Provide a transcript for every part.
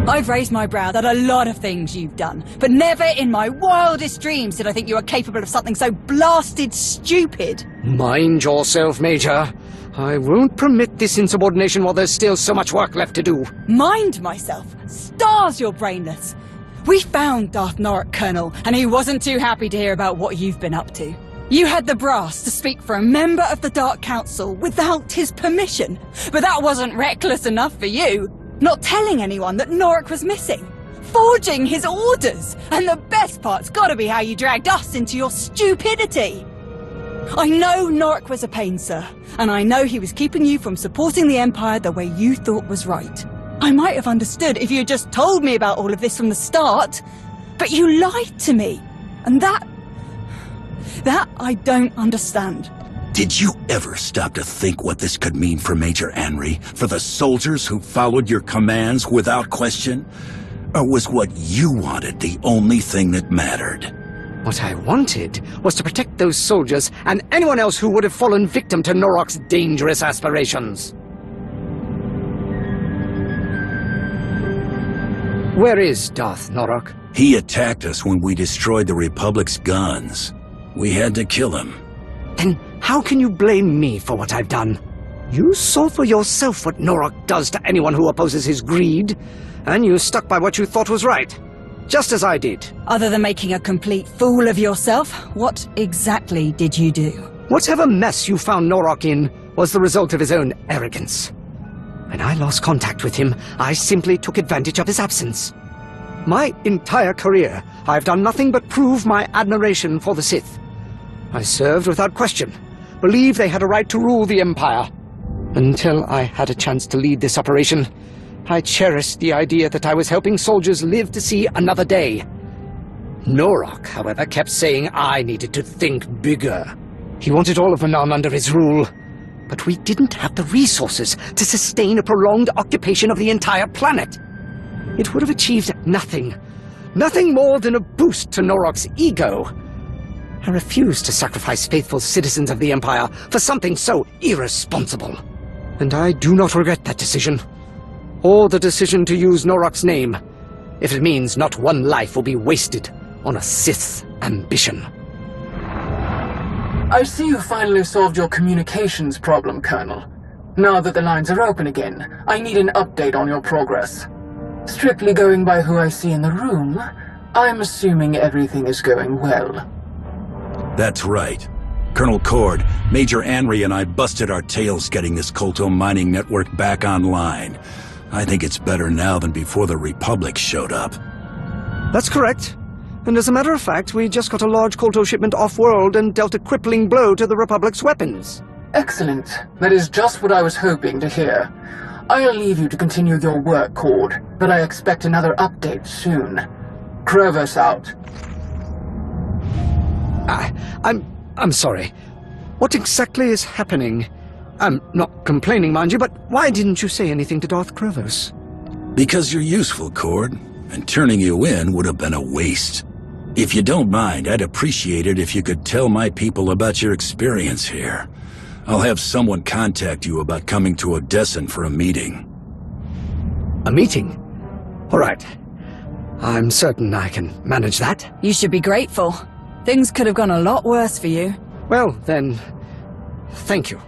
I've raised my brow at a lot of things you've done, but never in my wildest dreams did I think you were capable of something so blasted stupid. Mind yourself, Major. I won't permit this insubordination while there's still so much work left to do. Mind myself? Stars, you're brainless. We found Darth Norok, Colonel, and he wasn't too happy to hear about what you've been up to. You had the brass to speak for a member of the Dark Council without his permission, but that wasn't reckless enough for you. Not telling anyone that Norok was missing. Forging his orders. And the best part's gotta be how you dragged us into your stupidity. I know Norok was a pain, sir, and I know he was keeping you from supporting the Empire the way you thought was right. I might have understood if you had just told me about all of this from the start, but you lied to me, and that I don't understand. Did you ever stop to think what this could mean for Major Anri, for the soldiers who followed your commands without question? Or was what you wanted the only thing that mattered? What I wanted was to protect those soldiers and anyone else who would have fallen victim to Norok's dangerous aspirations. Where is Darth Norok? He attacked us when we destroyed the Republic's guns. We had to kill him. Then how can you blame me for what I've done? You saw for yourself what Norok does to anyone who opposes his greed, and you stuck by what you thought was right. Just as I did. Other than making a complete fool of yourself, what exactly did you do? Whatever mess you found Norok in was the result of his own arrogance. When I lost contact with him, I simply took advantage of his absence. My entire career, I've done nothing but prove my admiration for the Sith. I served without question, believed they had a right to rule the Empire. Until I had a chance to lead this operation, I cherished the idea that I was helping soldiers live to see another day. Norok, however, kept saying I needed to think bigger. He wanted all of Manaan under his rule, but we didn't have the resources to sustain a prolonged occupation of the entire planet. It would have achieved nothing more than a boost to Norok's ego. I refuse to sacrifice faithful citizens of the Empire for something so irresponsible. And I do not regret that decision. Or the decision to use Norok's name, if it means not one life will be wasted on a Sith ambition. I see you finally solved your communications problem, Colonel. Now that the lines are open again, I need an update on your progress. Strictly going by who I see in the room, I'm assuming everything is going well. That's right. Colonel Cord, Major Anri and I busted our tails getting this Kolto mining network back online. I think it's better now than before the Republic showed up. That's correct. And as a matter of fact, we just got a large Kolto shipment off-world and dealt a crippling blow to the Republic's weapons. Excellent. That is just what I was hoping to hear. I'll leave you to continue your work, Cord, but I expect another update soon. Krivos out. I'm sorry. What exactly is happening? I'm not complaining, mind you, but why didn't you say anything to Darth Krivos? Because you're useful, Cord, and turning you in would have been a waste. If you don't mind, I'd appreciate it if you could tell my people about your experience here. I'll have someone contact you about coming to Odessen for a meeting. A meeting? All right. I'm certain I can manage that. You should be grateful. Things could have gone a lot worse for you. Well, then, thank you.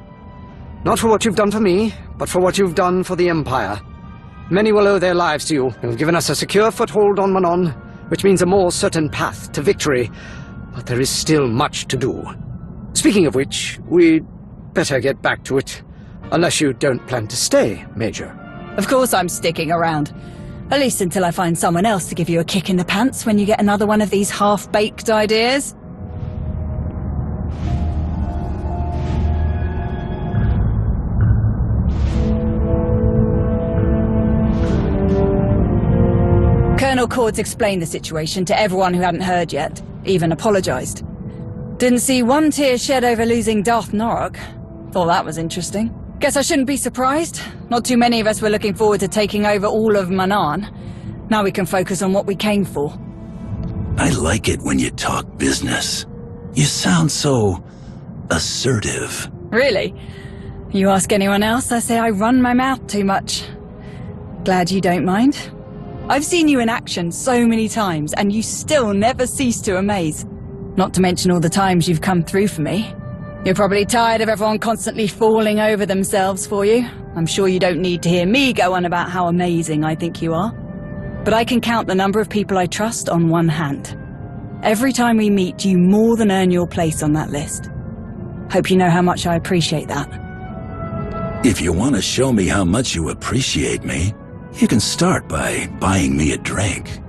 Not for what you've done for me, but for what you've done for the Empire. Many will owe their lives to you. You've given us a secure foothold on Manaan, which means a more certain path to victory. But there is still much to do. Speaking of which, we'd better get back to it. Unless you don't plan to stay, Major. Of course I'm sticking around. At least until I find someone else to give you a kick in the pants when you get another one of these half-baked ideas. Colonel Cord's explained the situation to everyone who hadn't heard yet, even apologized. Didn't see one tear shed over losing Darth Norok. Thought that was interesting. Guess I shouldn't be surprised. Not too many of us were looking forward to taking over all of Manaan. Now we can focus on what we came for. I like it when you talk business. You sound so assertive. Really? You ask anyone else, I say I run my mouth too much. Glad you don't mind. I've seen you in action so many times, and you still never cease to amaze. Not to mention all the times you've come through for me. You're probably tired of everyone constantly falling over themselves for you. I'm sure you don't need to hear me go on about how amazing I think you are. But I can count the number of people I trust on one hand. Every time we meet, you more than earn your place on that list. Hope you know how much I appreciate that. If you want to show me how much you appreciate me, you can start by buying me a drink.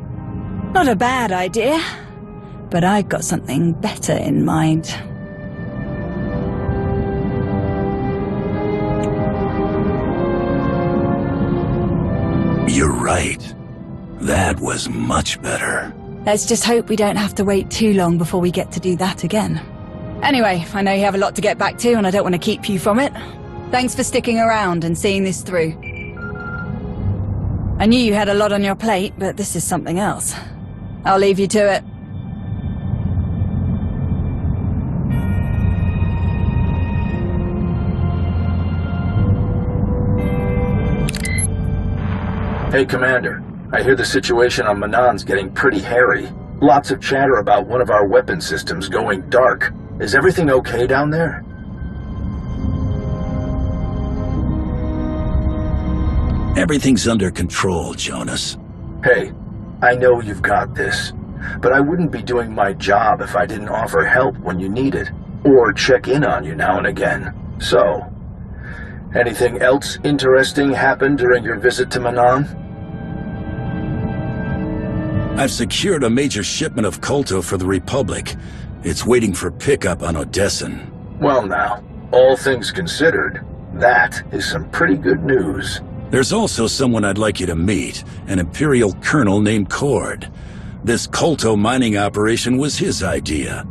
Not a bad idea, but I've got something better in mind. You're right. That was much better. Let's just hope we don't have to wait too long before we get to do that again. Anyway, I know you have a lot to get back to, and I don't want to keep you from it. Thanks for sticking around and seeing this through. I knew you had a lot on your plate, but this is something else. I'll leave you to it. Hey, Commander. I hear the situation on Manaan's getting pretty hairy. Lots of chatter about one of our weapon systems going dark. Is everything okay down there? Everything's under control, Jonas. Hey, I know you've got this, but I wouldn't be doing my job if I didn't offer help when you need it, or check in on you now and again. So, anything else interesting happened during your visit to Manaan? I've secured a major shipment of Kolto for the Republic. It's waiting for pickup on Odessan. Well now, all things considered, that is some pretty good news. There's also someone I'd like you to meet, an Imperial colonel named Cord. This Kolto mining operation was his idea.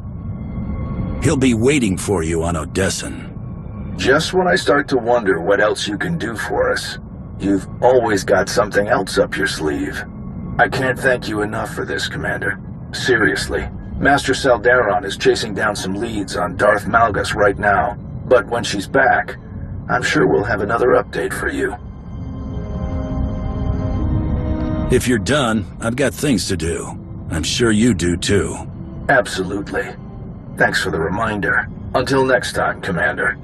He'll be waiting for you on Odessan. Just when I start to wonder what else you can do for us, you've always got something else up your sleeve. I can't thank you enough for this, Commander. Seriously. Master Saldaron is chasing down some leads on Darth Malgus right now, but when she's back, I'm sure we'll have another update for you. If you're done, I've got things to do. I'm sure you do too. Absolutely. Thanks for the reminder. Until next time, Commander.